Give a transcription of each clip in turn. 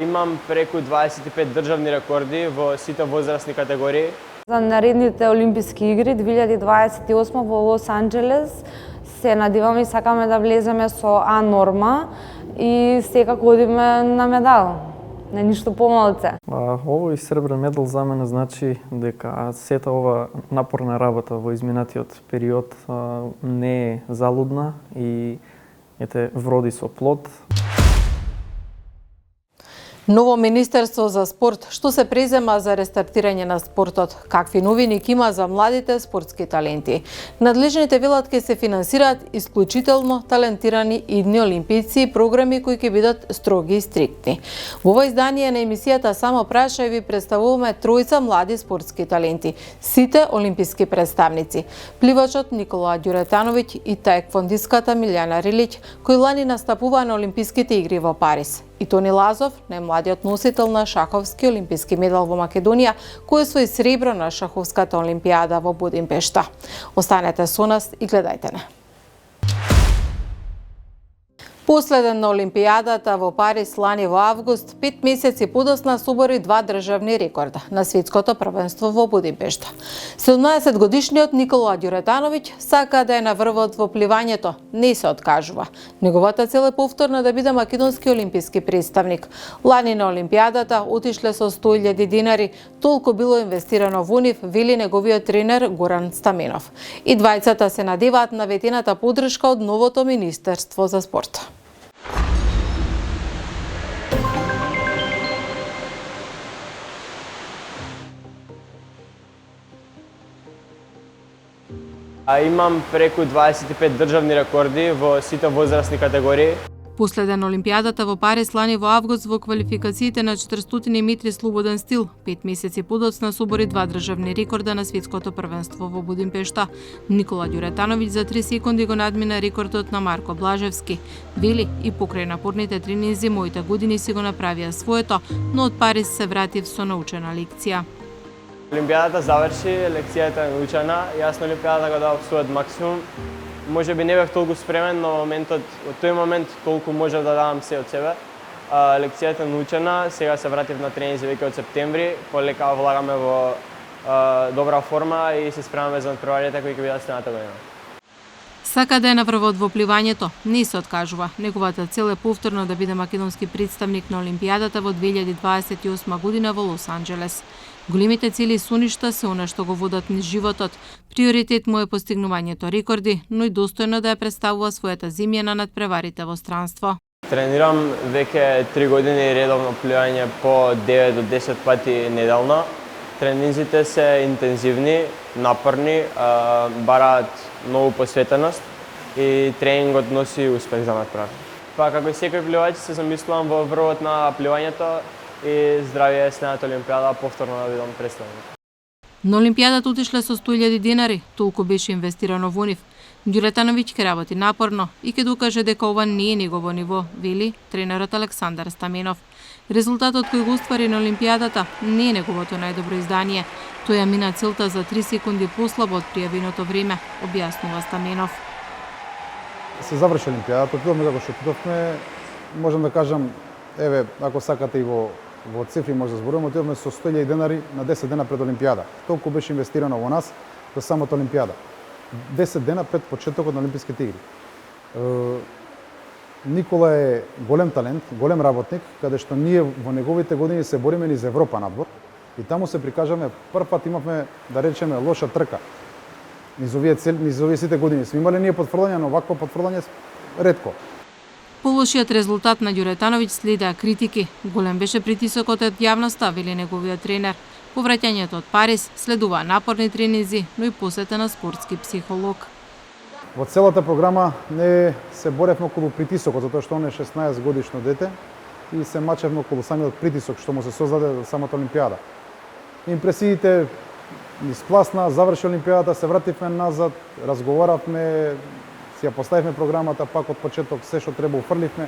Имам преку 25 државни рекорди во сите возрастни категории. За наредните Олимписки игри 2028 во Лос Анџелес се надеваме и сакаме да влеземе со А норма и секако одиме на медал. Не ништо помалце. Овој сребрен медал за мене значи дека сета ова напорна работа во изминатиот период не е залудна и вроди со плод. Ново Министерство за спорт, што се презема за рестартирање на спортот, какви новини има за младите спортски таленти. Надлежните велат ке се финансираат исклучително талентирани идни олимпијци и програми кои ќе бидат строги и стриктни. Во ова издание на емисијата Само праша ви представуваме тројца млади спортски таленти, сите олимписки представници. Пливачот Никола Ѓуретановиќ и таеквондиската Милјана Рилиќ, кои лани настапуваа на Олимписките игри во Париз. И Тони Лазов, најмладиот носител на шаховски олимписки медал во Македонија, кој освои сребро на шаховската олимпијада во Будимпешта. Останете со нас и гледајте не. Последен на Олимпијадата во Париз лани во август, 5 месеци подосна собори 2 државни рекорда на светското првенство во Будимпешта. 17-годишниот Никола Ѓуретановиќ сака да е на врвот во пливањето, не се откажува. Неговата цел е повторно да биде македонски олимписки представник. Лани на Олимпијадата отишле со 100.000 динари, толку било инвестирано во нив, вели неговиот тренер Горан Стаменов. И двајцата се надеваат на ветената поддршка од новото Министерство за спорт. Имам преку 25 државни рекорди во сите возрастни категории. Последен Олимпијадата во Париз лани во август во квалификациите на 400 метри слободен стил. 5 месеци подоцна собори 2 државни рекорда на светското првенство во Будимпешта. Никола Ѓуретановиќ за 3 секунди го надмина рекордот на Марко Блажевски. Вели и покрај напорните тренинзи моите години си го направија своето, но од Париз се вратив со научена лекција. Олимпијадата заврши, лекцијата е научена, јас на Олимпијадата го дадов својот максимум. Може би не бев толку спремен, но од тој момент толку можев да дадам се од себе. Лекцијата е научена, сега се вратив на тренинзи веќе од септември, полека влагаме во добра форма и се спремаме за надпреварите кои ќе бидат следната година. Сака да е на врвот во пливањето, не се откажува. Неговата цел е повторно да биде македонски представник на Олимпијадата во 2028 година во Лос Анџелес. Големите цели со ништа се она што го водат низ животот. Приоритет му е постигнувањето рекорди, но и достојно да ја представува својата земја на надпреварите во странство. Тренирам веќе 3 години редовно пливање по 9 до 10 пати неделно. Тренинзите се интензивни, напорни, бараат многу посветеност и тренингот носи успех за надпревар. Како и секој пливач се замислувам во врвот на пливањето и здравје следната Олимпијада повторно да бидам представник. На Олимпијадата отишле со 100.000 динари, толку беше инвестирано во нив. Ѓуретановиќ ќе работи напорно и ќе докаже дека ова не е негово ниво, вели тренерот Александар Стаменов. Резултатот кој го оствари на Олимпијадата не е неговото најдобро издание. Тој ја мина целта за 3 секунди послабо од пријавеното време, објаснува Стаменов. Се заврши Олимпијадата, отидовме како што отидовме, можам да кажам, еве, ако сакате и во цифри може да зборуваме, отидовме со 100.000 денари на 10 дена пред Олимпијада. Толку беше инвестирано во нас за самата Олимпијада. 10 дена пред почетокот на Олимписките игри. Никола е голем талент, голем работник, каде што ние во неговите години се бориме низ Европа надвор и таму се прикажаме, прв пат имавме, да речеме, лоша трка. Низ овие сите години сме имале ние потврдување, но вакво потврдување ретко. По лошиот резултат на Ѓуретановиќ следеа критики. Голем беше притисокот од јавноста, вели неговиот тренер. По враќањето од Париз следува напорни тренинзи, но и посета на спортски психолог. Во целата програма не се боревме околу притисокот, затоа што он е 16 годишно дете и се мачевме околу самиот притисок што му се создаде за самата Олимпијада. Импресиите низ пласна, заврши Олимпијадата, се вративме назад, разговаравме, си ја поставивме програмата, пак од почеток се што треба уфрливме.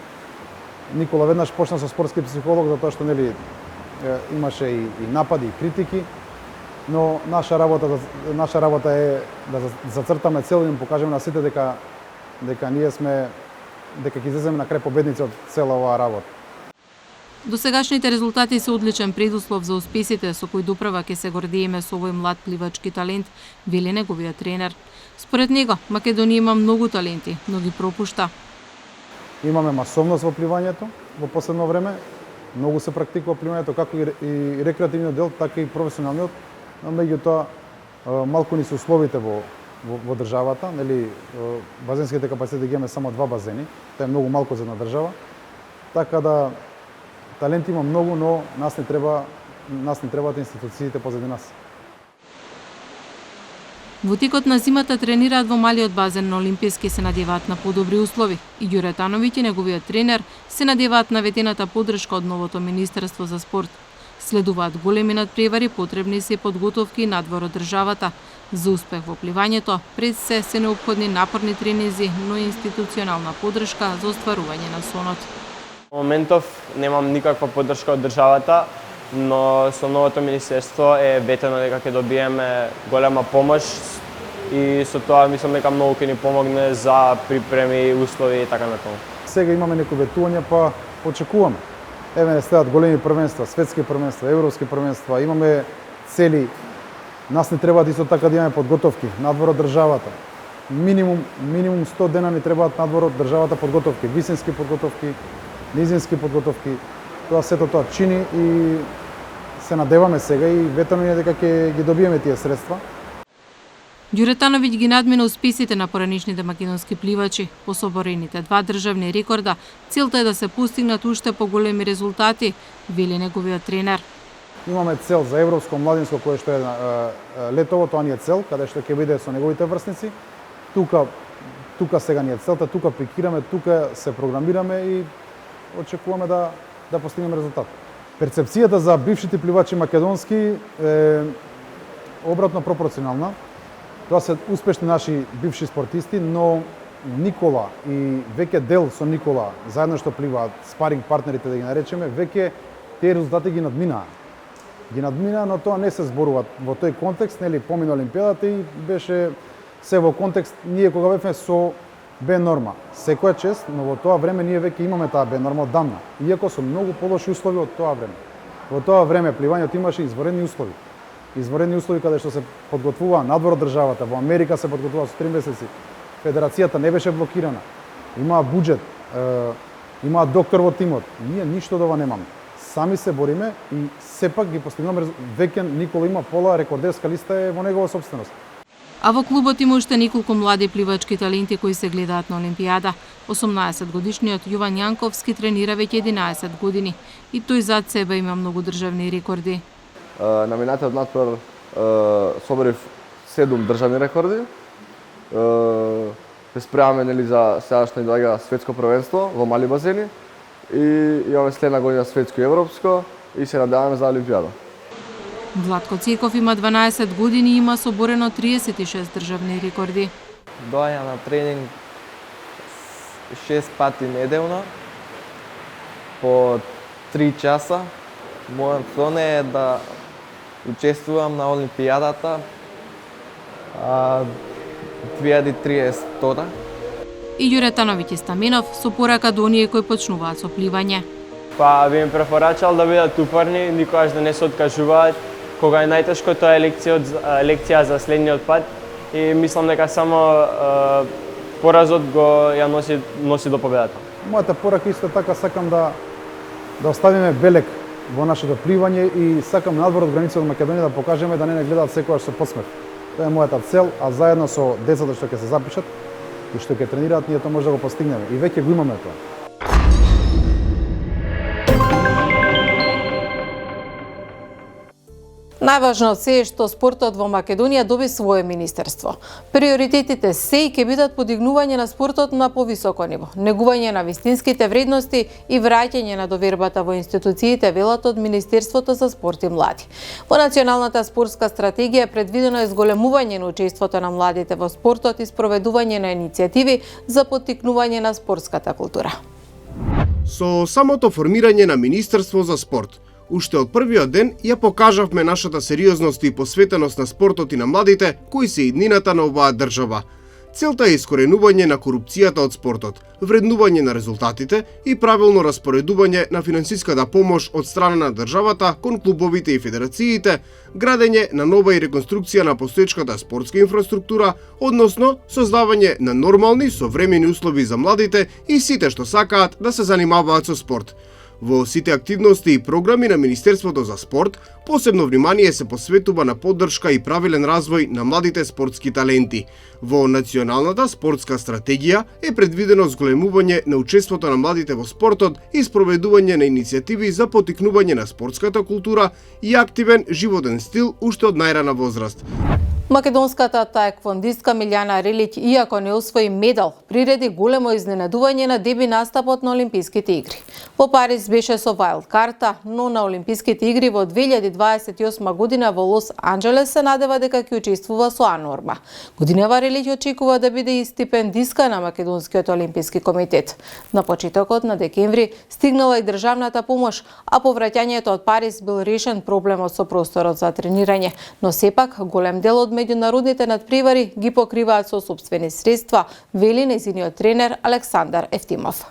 Никола веднаш почна со спортски психолог, затоа што имаше и напади и критики, но наша работа е да зацртаме цел и да покажеме на сите дека ќе излеземе на крај победници од цела оваа работа. Досегашните резултати се одличен предуслов за успесите со кои доправа ќе се гордееме со овој млад пливачки талент, вели неговиот тренер. Според него, Македонија има многу таленти, но ги пропушта. Имаме масовност во пливањето во последно време. Многу се практикува пливањето, како и рекреативниот дел, така и професионалниот. Но меѓутоа малку ни се условите во државата, нели базенските капацитети ги имаме само 2 базени, тоа е многу малку за една држава. Така да таленти има многу, но нас не требаат институциите позади нас. Во текот на зимата тренираат во малиот базен на Олимписки и се надеваат на подобри услови. И Ѓуретановиќ и неговиот тренер се надеваат на ветената поддршка од новото Министерство за спорт. Следуваат големи надпревари, потребни се подготовки надвор од државата. За успех во пливањето, пред се неопходни напорни тренинзи, но и институционална поддршка за остварување на сонот. Во моментов немам никаква поддршка од државата, но со новото министерство е ветено дека ќе добиеме голема помош и со тоа мислам дека многу ќе ни помогне за припреми, услови и така натаму. Сега имаме некои ветувања, па очекуваме. Еве не следат големи првенства, светски првенства, европски првенства, имаме цели. Нас не требаат исто така да имаме подготовки надвор од државата. Минимум 100 дена ни требаат надвор од државата подготовки, висински подготовки, низински подготовки. Тоа сето тоа чини и се надеваме сега и ветено е дека ќе ги добиеме тие средства. Ѓуретановиќ ги надмина успесите на поранишните македонски пливачи. По соборените 2 државни рекорда, целта е да се постигнат уште поголеми резултати, вели неговиот тренер. Имаме цел за европско младинско кое што е летово, тоа ни е цел, каде што ќе биде со неговите врсници. Тука сега ни е целта, тука пикираме, тука се програмираме и очекуваме да постигнеме резултат. Перцепцијата за бившите пливачи македонски е обратно пропорционална. Тоа се успешни наши бивши спортисти, но Никола и веќе дел со Никола, заедно што пливаат, спаринг партнерите да ги наречеме, веќе тие резултати ги надминаа. Но тоа не се зборува во тој контекст, нели помина Олимпијадата и беше се во контекст ние кога бевме со Б норма. Секоја чест, но во тоа време ние веќе имаме таа Б норма оддамна, иако со многу полоши услови од тоа време. Во тоа време пливањето имаше изварени услови. Изварени услови каде што се подготвува надвор од државата, во Америка се подготвува со 3 месеци. Федерацијата не беше блокирана. Имаа буџет, имаа доктор во тимот. Ние ништо од ова немаме. Сами се бориме и сепак ги постигнуваме. Веќе Никола има пола рекордерска листа е во негова сопственост. А во клубот има уште неколку млади пливачки таленти кои се гледаат на Олимпијада. 18-годишниот Јован Јанковски тренира веќе 11 години и тој зад себе има многу државни рекорди. На минатиот надпревар соборив 7 државни рекорди. Се спремаме нели за следашно доаѓа светско првенство во мали базени и имаме следна година светско и европско и се надеваме за Олимпијада. Владко Цеков има 12 години и има соборено 36 државни рекорди. Доаѓа на тренинг 6 пати неделно по 3 часа. Мојот сон е да учествувам на Олимпијадата 2030. И Ѓуретановиќ и Стаменов со порака до оние кои почнуваат со пливање. Па би им префорачал да бидат упорни, никогаш да не се откажуваат. Кога е најтешко, тоа е лекција за следниот пат и мислам дека само поразот го ја носи до победата. Мојата порака исто така сакам да оставиме белег во нашето пливање и сакам надвор од границата од Македонија да покажеме да не гледаат секогаш со подсмех. Тоа е мојата цел, а заедно со децата што ќе се запишат и што ќе тренираат, ние тоа може да го постигнеме и веќе го имаме тоа. Најважно од се е што спортот во Македонија доби свое министерство. Приоритетите се и ќе бидат подигнување на спортот на повисоко ниво, негување на вистинските вредности и враќање на довербата во институциите, велат од Министерството за спорт и млади. Во Националната спортска стратегија е предвидено зголемување на учеството на младите во спортот и спроведување на иницијативи за поттикнување на спортската култура. Со самото формирање на Министерство за спорт, уште од првиот ден ја покажавме нашата сериозност и посветеност на спортот и на младите, кои се иднината на оваа држава. Целта е искоренување на корупцијата од спортот, вреднување на резултатите и правилно распоредување на финансиската помош од страна на државата кон клубовите и федерациите, градење на нова и реконструкција на постоечката спортска инфраструктура, односно создавање на нормални современи услови за младите и сите што сакаат да се занимаваат со спорт. Во сите активности и програми на Министерството за спорт, посебно внимание се посветува на поддршка и правилен развој на младите спортски таленти. Во Националната спортска стратегија е предвидено зголемување на учеството на младите во спортот и спроведување на иницијативи за поттикнување на спортската култура и активен животен стил уште од најрана возраст. Македонската таеквондистка Милјана Рилиќ, иако не освои медал, приреди големо изненадување на деби настапот на Олимписките игри. Во Париз беше со вајлд карта, но на Олимписките игри во 2028 година во Лос Анџелес се надева дека ќе учествува со А норма. Годинава Рилиќ очекува да биде и стипендистка на Македонскиот олимписки комитет. На почетокот на декември стигнала и државната помош, а по враќањето од Париз бил решен проблемот со просторот за тренирање, но сепак голем дел од меѓународните надпревари ги покриваат со сопствени средства, вели нејзиниот тренер Александар Ефтимов.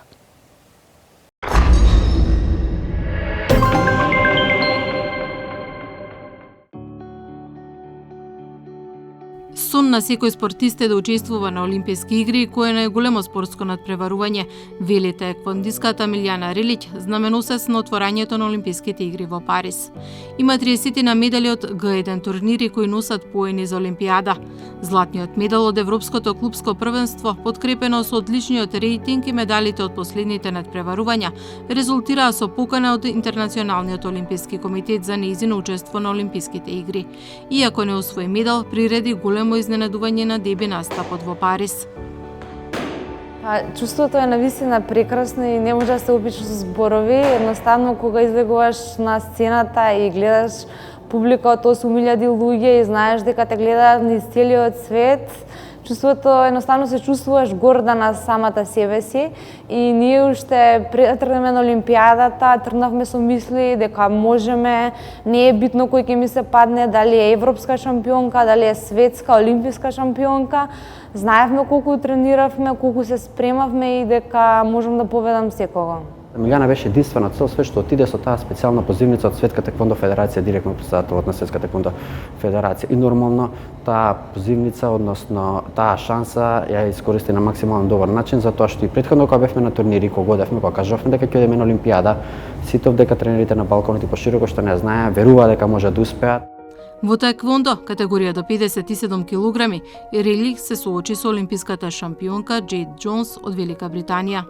Сон на секој спортист е да учествува на Олимписки игри, кој е најголемо спортско надпреварување, вели таеквондистката Милјана Рилиќ, знаменосец на отворањето на Олимписките игри во Париз. Има 30 на медали од Г1 турнири кои носат поени за Олимпијада. Златниот медал од Европското клубско првенство, подкрепено со одличниот рейтинг и медалите од последните надпреварувања, резултираа со покана од Интернационалниот олимписки комитет за нејзино учество на Олимписките игри. Иако не освои медал, приреди големо изненадување на деби настапот во Париз. Чувството е навистина прекрасно и не може да се опише со зборови. Едноставно, кога излегуваш на сцената и гледаш публика од 8.000 луѓе и знаеш дека те гледаат низ целиот свет, чувството едноставно се чувствуваш горда на самата себе си и ние уште пред да тргнеме на Олимпијадата тргнавме со мисли дека можеме, не е битно кој ќе ми се падне, дали е европска шампионка, дали е светска, олимписка шампионка. Знаевме колку трениравме, колку се спремавме и дека можам да победам секого. Милјана беше единствена цел све што отиде со таа специјална позивница од Светска таеквондо федерација, директно председателот на Светска таеквондо федерација. И нормално таа позивница, односно таа шанса ја искористи на максимално добар начин, затоа што и претходно кога бевме на турнири, кога одевме, кога кажавме дека ќе одиме на Олимпијада, сите дека тренерите на балконот и пошироко што не знаеа, веруваа дека може да успеат. Во таеквондо, категорија до 57 килограми, Рилиќ се соочи со олимписката шампионка Джейд Джонс од Велика Британија.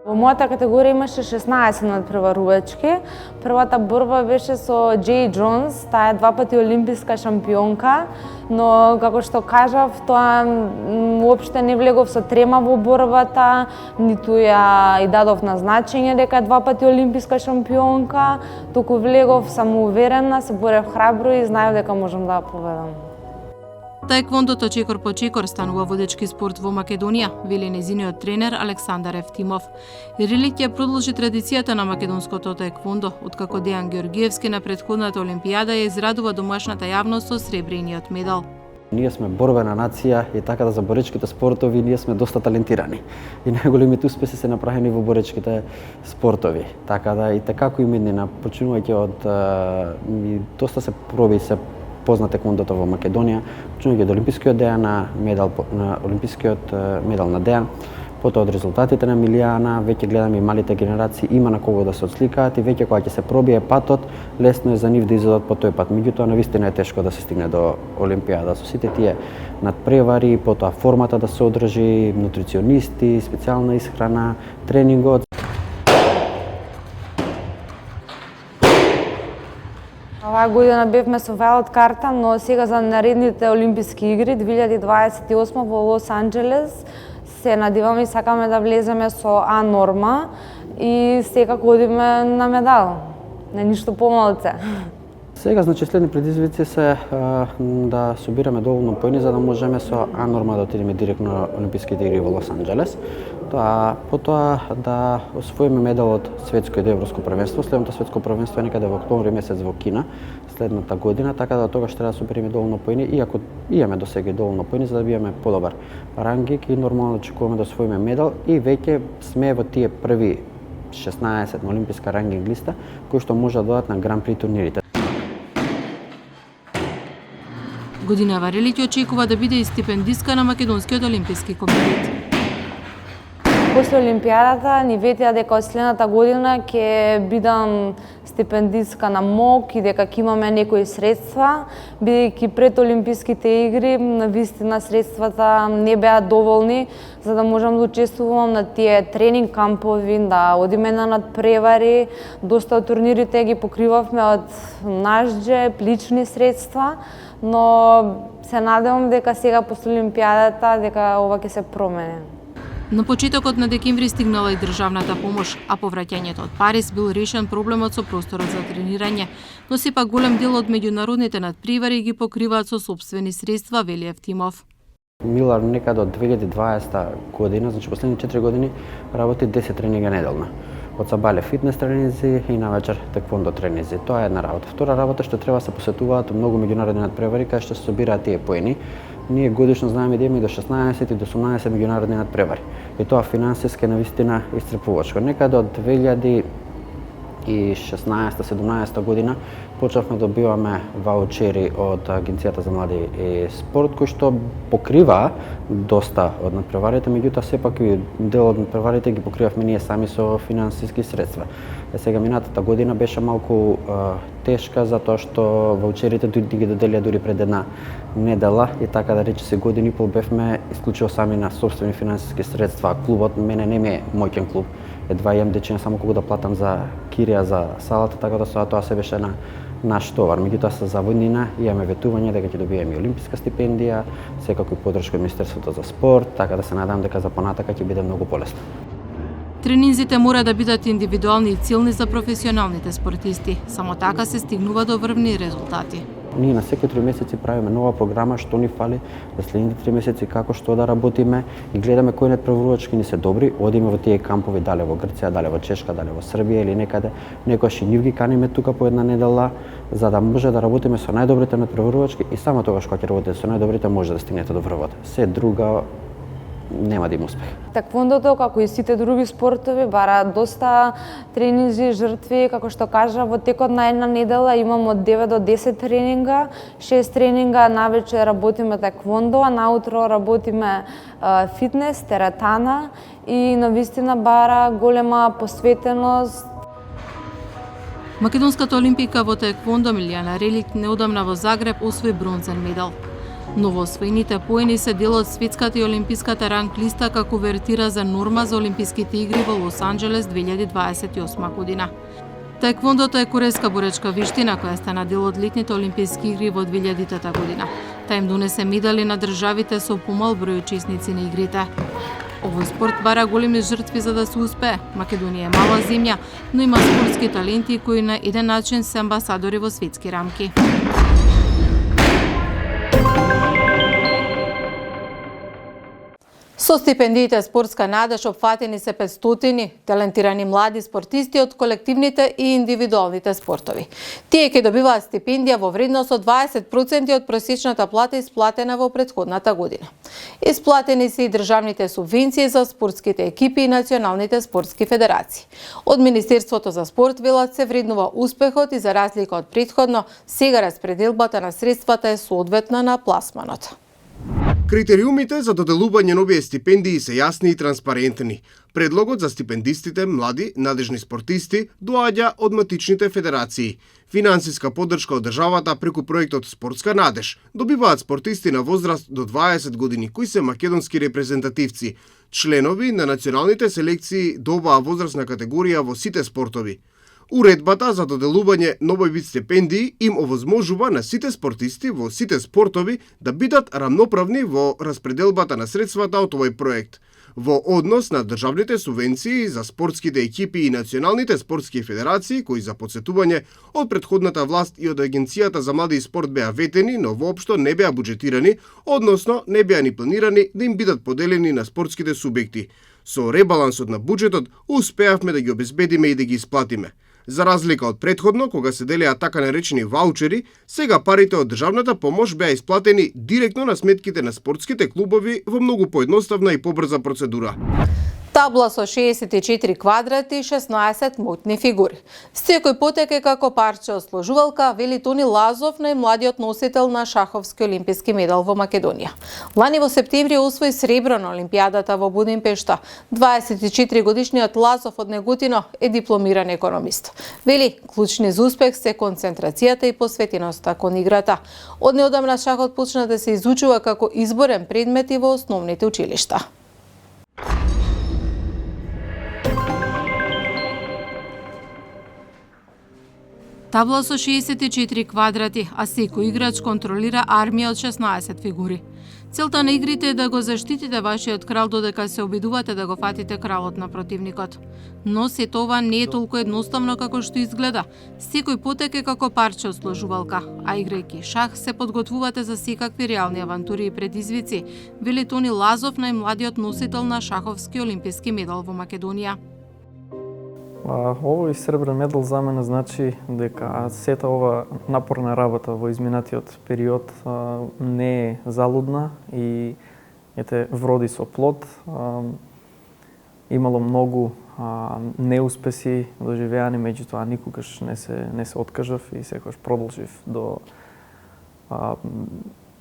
Во мојата категорија имаше 16 надпреварувачки. Првата борба беше со Джей Джонс, таа е 2 пати олимписка шампионка, но како што кажав, тоа уопште не влегов со трема во борбата, ниту ја и дадов на значење дека е 2 пати олимписка шампионка, туку влегов самоуверена, се борев храбро и знаев дека можам да ја победам. Таеквондото чекор по чекор станува водечки спорт во Македонија, вели нејзиниот тренер Александар Ефтимов. Рилиќ ја продолжи традицијата на македонското таеквондо, откако Дејан Георгиевски на претходната Олимпијада ја израдува домашната јавност со сребрениот медал. Ние сме борбена нација и така да за боречките спортови ние сме доста талентирани. И најголемите успеси се направени во боречките спортови. Така да и како и минина, почнувајќи од доста се проби се позна таеквондото во Македонија, почнувајќи од олимпискиот дејан на олимпискиот медал на Дејан, потоа од резултатите на Милијана, веќе гледаме и малите генерации има на кого да се отсликаат и веќе кога ќе се пробие патот, лесно е за нив да изодат по тој пат. Меѓутоа навистина е тешко да се стигне до Олимпијада со сите тие надпревари, потоа формата да се одржи, нутриционисти, специјална исхрана, тренингот. Оваа година бевме со вајлд карта, но сега за наредните Олимписки игри 2028 во Лос Анџелес се надеваме и сакаме да влеземе со А норма и секако одиме на медал, не ништо помалце. Сега, значи, следни предизвици се да собираме доволно поени за да можеме со А-норма да отидеме директно на Олимписките игри во Лос Анџелес. Потоа да освоиме медал од светско и европско првенство. Следното светско првенство е некаде во октомври месец во Кина следната година, така да тогаш треба да собереме доволно поени, иако имаме досега доволно поени за да биеме подобар рангик и нормално да очекуваме да освоиме медал и веќе сме во тие први 16 на олимписка рангинг листа кои што може да додат на Гран При турнирите. Година Варелиќ очекува да биде и стипендистка на Македонскиот олимписки комитет. После Олимпијадата ни ветија дека од следната година ќе бидам стипендистка на МОК и дека ќе имаме некои средства, бидејќи пред Олимписките игри навистина средствата не беа доволни за да можам да учествувам на тие тренинг кампови, да одиме на надпревари. Доста од турнирите ги покривавме од наш џеб, лични средства, но се надевам дека сега после Олимпијадата дека ова ќе се промени. На почетокот на декември стигнала и државната помош, а по враќањето од Париз бил решен проблемот со просторот за тренирање, но сепак голем дел од меѓународните надпревари ги покриваат со сопствени средства, вели Евтимов. Милар некаде од 2020 година, значи последни 4 години, работи 10 тренинга неделно. Од сабале фитнес тренинзи и навечер теквондо тренинзи. Тоа е една работа. Втора работа што треба се посетуваат многу меѓународни надпревари кај што се собираат тие поени. Ние годишно знаеме да имаме до 16 и до 18 меѓународни надпревари. И тоа финансиски навистина истрепувачко. Некаде од 2016-17 година почнавме да добиваме ваучери од Агенцијата за млади и спорт, кој што покрива доста од надпреварите, меѓутоа сепак и дел од надпреварите ги покривавме ние сами со финансиски средства. Сега минатата година беше малку тешка затоа што ваучерите ги доделија дури пред една недела и така да рече се години пол бевме исклучиво сами на сопствени финансиски средства. Клубот мене не ми е моќен клуб. Едва имам дечиња само колку да платам за кирија за салата, така да тоа се беше на наш товар. Меѓутоа со заводнина имаме ветување дека ќе добиеме и олимписка стипендија, секако и подршка од Министерството за спорт, така да се надам дека за понатака ќе биде многу полесно. Тренинзите мора да бидат индивидуални и цилни за професионалните спортисти. Само така се стигнува до врвни резултати. Ние на секои 3 месеци правиме нова програма што ни фали за следните 3 месеци како што да работиме и гледаме кои надпреварувачки ни се добри, одиме во тие кампови дале во Грција, дале во Чешка, дале во Србија или некаде. Некојаш и нив ги каниме тука по една недела за да може да работиме со најдобрите надпреварувачки и само тогаш кога ќе работите со најдобрите може да стигнете до врвот. Се друга нема да има успех. Теквондото, како и сите други спортови, бара доста тренинзи, жртви, како што кажа, во текот на една недела имам од 9 до 10 тренинга, 6 тренинга навечер работиме теквондо, а наутро работиме фитнес, теретана и навистина бара голема посветеност. Македонската олимпика во теквондо Милијана Релик неодамна во Загреб освои бронзен медал. Новоосвоените поени се дел од светската и олимписката ранг листа како вертира за норма за Олимписките игри во Лос Анџелес 2028 година. Таеквондото е корејска боречка виштина која стана дел од летните олимписки игри во 2000 година. Та им донесе медали на државите со помал број учесници на игрите. Овој спорт бара големи жртви за да се успее. Македонија е мала земја, но има спортски таленти кои на еден начин се амбасадори во светски рамки. Со стипендиите Спортска надеж опфатени се 500 талентирани млади спортисти од колективните и индивидуалните спортови. Тие ќе добиваат стипендија во вредност од 20% од просечната плата исплатена во претходната година. Исплатени се и државните субвенции за спортските екипи и националните спортски федерации. Од Министерството за спорт велат се вреднува успехот и за разлика од претходно, сега распределбата на средствата е соодветна на пласманот. Критериумите за доделување на овие стипендии се јасни и транспарентни. Предлогот за стипендистите, млади, надежни спортисти, доаѓа од матичните федерации. Финансиска поддршка од државата преку проектот Спортска надеж добиваат спортисти на возраст до 20 години кои се македонски репрезентативци, членови на националните селекции до оваа возрастна категорија во сите спортови. Уредбата за доделување на овој вид стипендии им овозможува на сите спортисти во сите спортови да бидат рамноправни во распределбата на средствата од овој проект. во однос на државните субвенции за спортските екипи и националните спортски федерации, кои за подсетување од претходната власт и од Агенцијата за млади и спорт беа ветени, но воопшто не беа буџетирани, односно не беа ни планирани да им бидат поделени на спортските субјекти. Со ребалансот на буџетот успеавме да ги обезбедиме и да ги исплатиме. За разлика од претходно, кога се делеа така наречени ваучери, сега парите од државната помош беа исплатени директно на сметките на спортските клубови во многу поедноставна и побрза процедура. Табла со 64 квадрати и 16 моќни фигури. Секој потек е како парче од сложувалка, вели Тони Лазов, најмладиот носител на шаховски олимписки медал во Македонија. Лани во септември освои сребро на Олимпијадата во Будимпешта. 24 годишниот Лазов од Негутино е дипломиран економист. Вели, клучни за успех се концентрацијата и посветеноста кон играта. Од неодамна шахот почна да се изучува како изборен предмет и во основните училишта. Табла со 64 квадрати, а секој играч контролира армија од 16 фигури. Целта на игрите е да го заштитите вашиот крал додека се обидувате да го фатите кралот на противникот. Но се тоа не е толку едноставно како што изгледа. Секој потек е како парче од сложувалка, а играјќи шах се подготвувате за секакви реални авантури и предизвици, вели Тони Лазов, најмладиот носител на шаховски олимписки медал во Македонија. Овој сребрен медал за мене значи дека сета ова напорна работа во изминатиот период не е залудна и вроди со плод. Имало многу неуспеси доживеани, меѓутоа никогаш не се откажав и секогаш продолжив до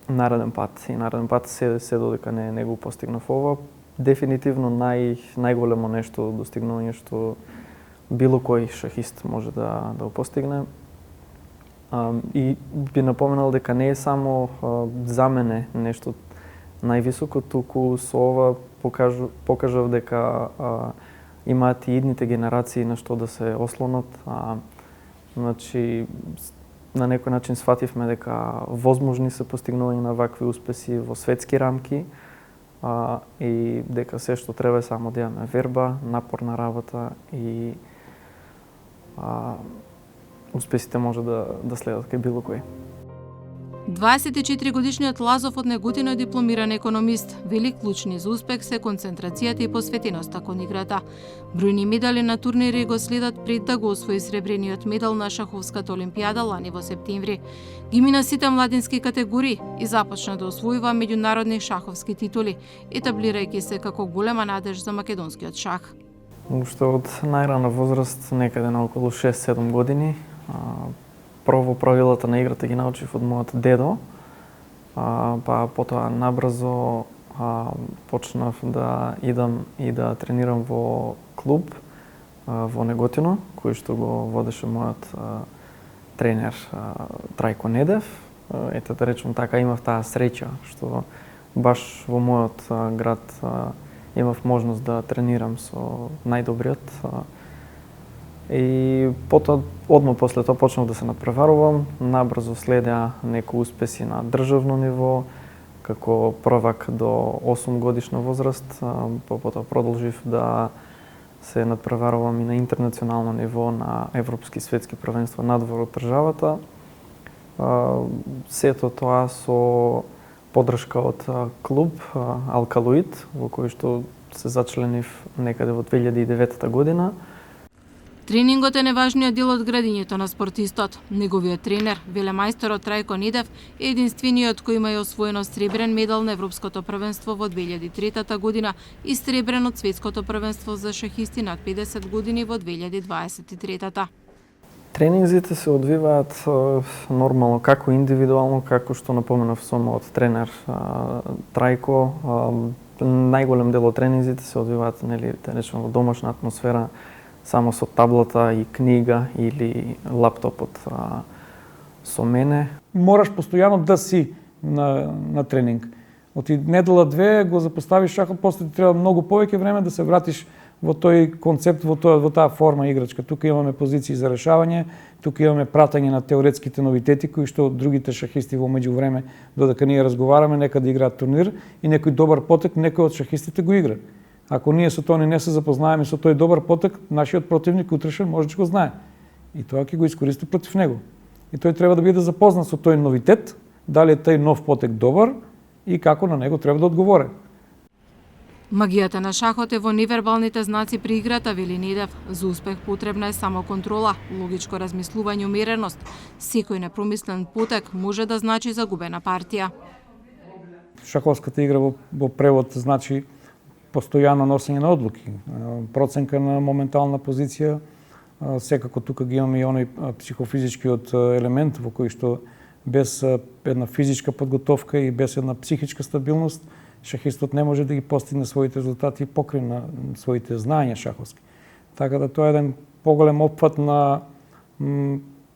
нареден пат. И нареден пат се додека не го постигнав ова. Дефинитивно најголемо нешто достигнување што било кој шахист може да го постигне. И би напоменал дека не е само за мене нешто највисоко, туку со ова покажав дека имаат и идните генерации на што да се ослонат. Значи, на некој начин сфативме дека возможни се постигнување на вакви успеси во светски рамки, и дека се што треба е само да имаме верба, напорна работа и успесите може да следат кај било кој. 24 годишниот Лазов од Негутино е дипломиран економист. Вели, клучни за успех се концентрацијата и посветеноста кон играта. Бројни медали на турнири го следат пред да го освои сребрениот медал на шаховската олимпијада лани во септември. Ги мина сите младински категории и започна да освојува меѓународни шаховски титули, етаблирајќи се како голема надеж за македонскиот шах. Уште од најрана возраст, некаде на околу 6-7 години, прво правилата на играта ги научив од мојот дедо, па потоа набрзо почнав да идам и да тренирам во клуб во Неготино, кој што го водеше мојот тренер Трајко Недев. Ете да речем така, имав таа среќа што баш во мојот град имав можност да тренирам со најдобриот. И потоа, одма после тоа почнав да се надпреварувам, набрзо следеа некои успеси на државно ниво, како првак до 8 годишна возраст, потоа продолжив да се надпреварувам и на интернационално ниво на европски светски првенства надвор од државата. Сето тоа со поддршка од клуб Алкалоид, во кој што се зачленив некаде во 2009 година. Тренингот е неважниот дел од градењето на спортистот. Неговиот тренер, велемајсторот Трајко Недев, е единствениот кој има освоено сребрен медал на Европското првенство во 2003 година и сребрен од Светското првенство за шахисти над 50 години во 2023. Тренинзите се одвиваат нормално, како индивидуално, како што напоменав со мојот тренер Трајко. Најголем дел од тренинзите се одвиваат, да речем, во домашна атмосфера, само со таблата и книга или лаптопот со мене. Мораш постојано да си на тренинг. Од недела две го запоставиш шахот, после ти треба многу повеќе време да се вратиш во тој концепт, во таа форма играчка. Тука имаме позиции за решавање, тука имаме пратење на теоретските новитети кои што другите шахисти во меѓувреме додека ние разговараме, нека да играат турнир и некој добар потек некој од шахистите го игра. Ако ние со тоа не се запознаеме со тој добар потек, нашиот противник утрешен може да го знае. И тоа ќе го искористи против него. И тој треба да биде запознат со тој новитет, дали е тој нов потек добар и како на него треба да одговори. Магијата на шахот е во невербалните знаци при играта, вели Недев. За успех потребна е само контрола, логичко размислување, умереност. Секој непромислен потек може да значи загубена партија. Шаховската игра во превод значи постојано носење на одлуки, проценка на моментална позиција. Секако тука ги имаме и оној психофизичкиот елемент во кој што без една физичка подготовка и без една психичка стабилност шахистот не може да ги постигне своите резултати покрај на своите знаења шаховски. Така да тоа е еден поголем опфат на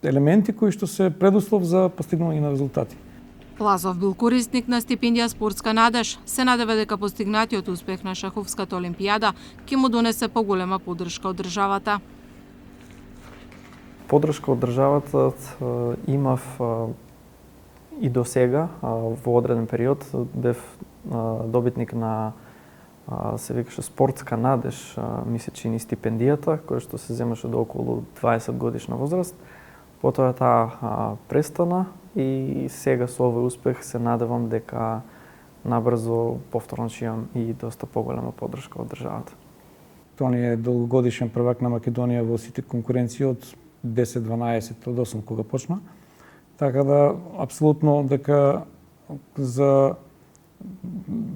елементи кои што се предуслов за постигнување на резултати. Лазов бил корисник на стипендија Спортска надеж. Се надева дека постигнатиот успех на шаховската олимпијада ќе му донесе поголема поддршка од државата. Поддршка од државата имав и до сега, во одреден период, бев добитник на се викаше Спортска надеж, мисля, че и стипендијата, која што се земаше до околу 20 годишна возраст. Потоа таа престана и сега со овој успех се надевам дека набрзо повторно ќе имам и доста поголема поддршка од државата. Тони е долгогодишен првак на Македонија во сите конкуренции од 10-12 од 8 кога почна. Така да апсолутно дека за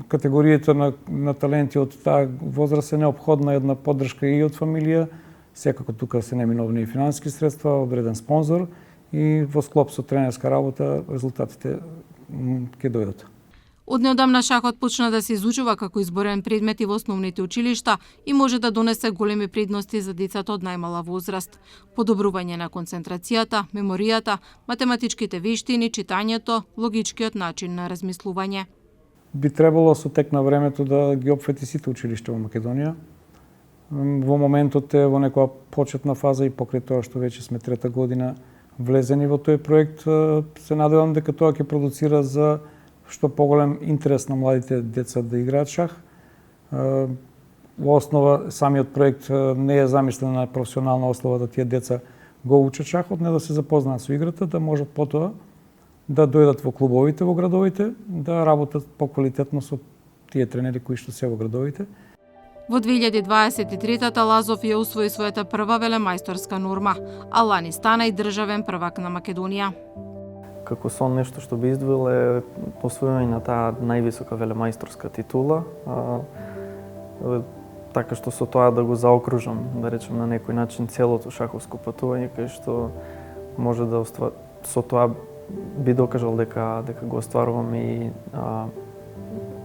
категоријата на таленти од таа возраст е неопходна една поддршка и од фамилија. Секако тука се неминовни и финансиски средства, одреден спонзор и во склоп со тренерска работа резултатите ќе дојдат. Од неодамна шахот почна да се изучува како изборен предмет и во основните училишта и може да донесе големи предности за децата од најмала возраст. Подобрување на концентрацијата, меморијата, математичките вештини, читањето, логичкиот начин на размислување. Би требало со тек на времето да ги опфати сите училишта во Македонија. Во моментот е во некоја почетна фаза и покрај тоа што веќе сме трета година влезени во тој проект, се надевам дека тоа ќе продуцира за што поголем интерес на младите деца да играат шах. Во основа самиот проект не е замислен на професионална основа да тие деца го учат шахот, не да се запознаат со играта, да можат потоа да дојдат во клубовите во градовите, да работат поквалитетно со тие тренери кои што се во градовите. Во 2023-та Лазов ја усвои својата прва велемајсторска норма, а лани стана и државен првак на Македонија. Како сон нешто што би издвоил е освојување на таа највисока велемајсторска титула, така што со тоа да го заокружам, да речем на некој начин целото шаховско патување, кај што може да со тоа би докажал дека го остварувам и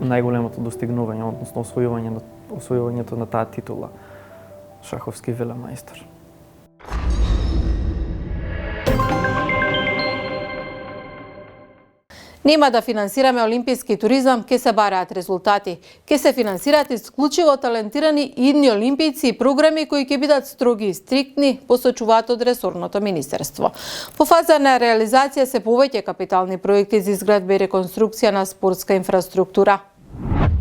најголемото достигнување, односно освојувањето на таа титула шаховски велемајстор. Нема да финансираме олимписки туризам, ке се бараат резултати. Ке се финансираат исклучиво талентирани идни олимпијци и програми кои ќе бидат строги и стриктни, посочуваат од ресорното министерство. По фаза на реализација се повеќе капитални проекти за изградба и реконструкција на спортска инфраструктура.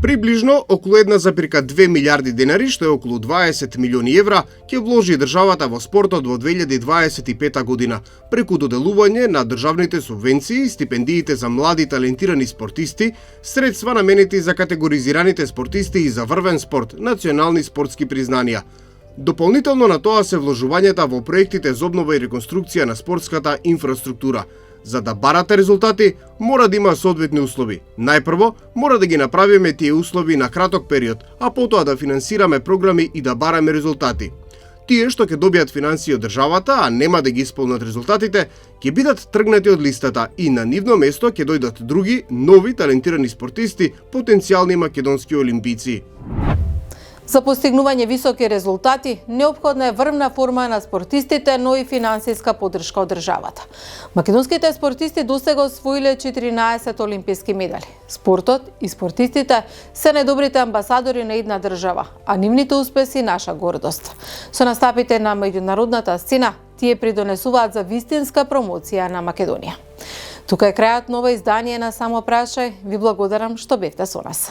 Приближно околу 1,2 милиарди денари, што е околу 20 милиони евра, ќе вложи државата во спортот во 2025 година, преку доделување на државните субвенции, стипендиите за млади талентирани спортисти, средства наменети за категоризираните спортисти и за врвен спорт, национални спортски признанија. Дополнително на тоа се вложувањата во проектите за обнова и реконструкција на спортската инфраструктура. За да барате резултати, мора да има соодветни услови. Најпрво, мора да ги направиме тие услови на краток период, а потоа да финансираме програми и да бараме резултати. Тие што ќе добијат финансии од државата, а нема да ги исполнат резултатите, ќе бидат тргнати од листата и на нивно место ќе дојдат други, нови талентирани спортисти, потенцијални македонски олимпијци. За постигнување високи резултати, неопходна е врвна форма на спортистите, но и финансиска поддршка од државата. Македонските спортисти досега освоиле 14 олимписки медали. Спортот и спортистите се најдобрите амбасадори на една држава, а нивните успеси наша гордост. Со настапите на меѓународната сцена, тие придонесуваат за вистинска промоција на Македонија. Тука е крајот на ова издание на Само прашај. Ви благодарам што бевте со нас.